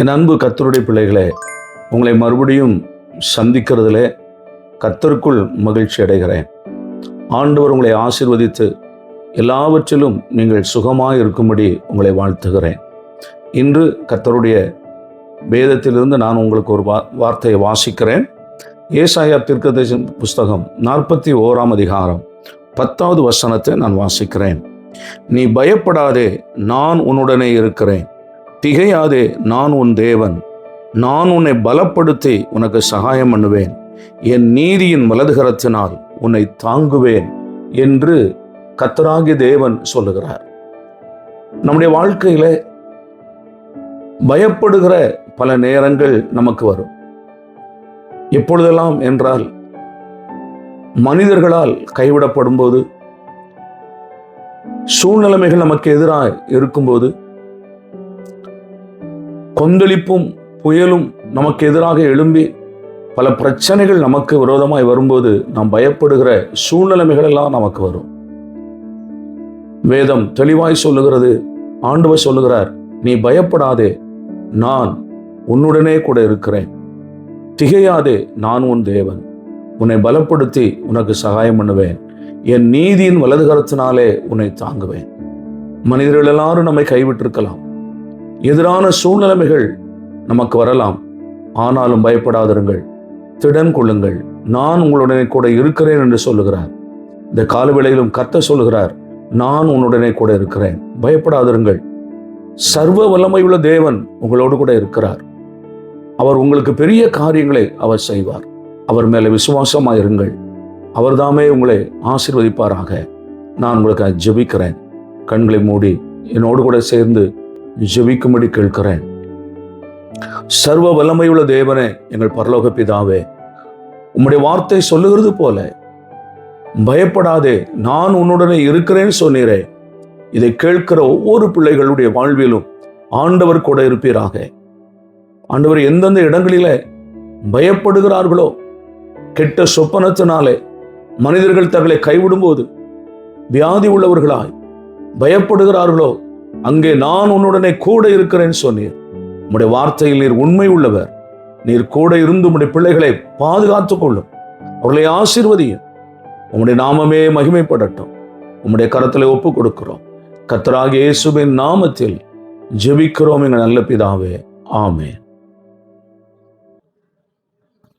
என் அன்பு கர்த்தருடைய பிள்ளைகளே, உங்களை மறுபடியும் சந்திக்கிறதுல கர்த்தருக்குள் மகிழ்ச்சி அடைகிறேன். ஆண்டவர் உங்களை ஆசீர்வதித்து எல்லாவற்றிலும் நீங்கள் சுகமாக இருக்கும்படி உங்களை வாழ்த்துகிறேன். இன்று கர்த்தருடைய வேதத்திலிருந்து நான் உங்களுக்கு ஒரு வார்த்தையை வாசிக்கிறேன். ஏசாயா தீர்க்கதரிசன புஸ்தகம் 41ஆம் அதிகாரம் 10வது வசனத்தை நான் வாசிக்கிறேன். நீ பயப்படாதே, நான் உன்னுடனே இருக்கிறேன். திகையாதே, நான் உன் தேவன். நான் உன்னை பலப்படுத்தி உனக்கு சகாயம் பண்ணுவேன். என் நீதியின் வலதுகரத்தினால் உன்னை தாங்குவேன் என்று கர்த்தராகிய தேவன் சொல்லுகிறார். நம்முடைய வாழ்க்கையில பயப்படுகிற பல நேரங்கள் நமக்கு வரும். எப்பொழுதெல்லாம் என்றால், மனிதர்களால் கைவிடப்படும் போது, சூழ்நிலைமைகள் நமக்கு எதிராக இருக்கும்போது, கொந்தளிப்பும் புயலும் நமக்கு எதிராக எழும்பி பல பிரச்சனைகள் நமக்கு விரோதமாய் வரும்போது நாம் பயப்படுகிற சூழ்நிலைமைகள் எல்லாம் நமக்கு வரும். வேதம் தெளிவாய் சொல்லுகிறது. ஆண்டவர் சொல்லுகிறார், நீ பயப்படாதே, நான் உன்னுடனே கூட இருக்கிறேன். திகையாதே, நான் உன் தேவன். உன்னை பலப்படுத்தி உனக்கு சகாயம் பண்ணுவேன். என் நீதியின் வலதுகரத்தினாலே உன்னை தாங்குவேன். மனிதர்கள் எல்லாரும் நம்மை கைவிட்டிருக்கலாம். எதிரான சூழ்நிலைமைகள் நமக்கு வரலாம். ஆனாலும் பயப்படாதிருங்கள், திடன் கொள்ளுங்கள், நான் உங்களுடனே கூட இருக்கிறேன் என்று சொல்லுகிறார். இந்த காலவேளையிலும் கர்த்தர் சொல்லுகிறார், நான் உன்னுடனே கூட இருக்கிறேன், பயப்படாதிருங்கள். சர்வ வல்லமையுள்ள தேவன் உங்களோடு கூட இருக்கிறார். அவர் உங்களுக்கு பெரிய காரியங்களை அவர் செய்வார். அவர் மேலே விசுவாசமாயிருங்கள். அவர் தாமே உங்களை ஆசீர்வதிப்பாராக. நான் உங்களுக்கு ஜெபிக்கிறேன். கண்களை மூடி என்னோடு கூட சேர்ந்து ஜெபிக்கும்படி கேட்கிறேன். சர்வ வல்லமையுள்ள தேவனே, எங்கள் பரலோக பிதாவே, உம்முடைய வார்த்தை சொல்லுகிறது போல, பயப்படாதே, நான் உன்னுடனே இருக்கிறேன்னு சொன்னீரே. இதை கேட்கிற ஒவ்வொரு பிள்ளைகளுடைய வாழ்விலும் ஆண்டவர் கூட இருப்பீராக. ஆண்டவர் எந்தெந்த இடங்களில பயப்படுகிறார்களோ, கெட்ட சொப்பனத்தினாலே மனிதர்கள் தங்களை கைவிடும் போது வியாதி உள்ளவர்களாய் பயப்படுகிறார்களோ, அங்கே நான் உன்னுடனே கூட இருக்கிறேன்னு சொன்னீர். உம்முடைய வார்த்தையில் நீர் உண்மை உள்ளவர். நீர் கூட இருந்து உம்முடைய பிள்ளைகளை பாதுகாத்துக் கொள்ளும், அவர்களை ஆசீர்வதியும். உம்முடைய நாமமே மகிமைப்படட்டும். உம்முடைய கரத்திலே ஒப்புக் கொடுக்கிறோம். கர்த்தராகிய இயேசுவின் நாமத்தில் ஜெபிக்கிறோம் எங்கள் நல்ல பிதாவே. ஆமென்.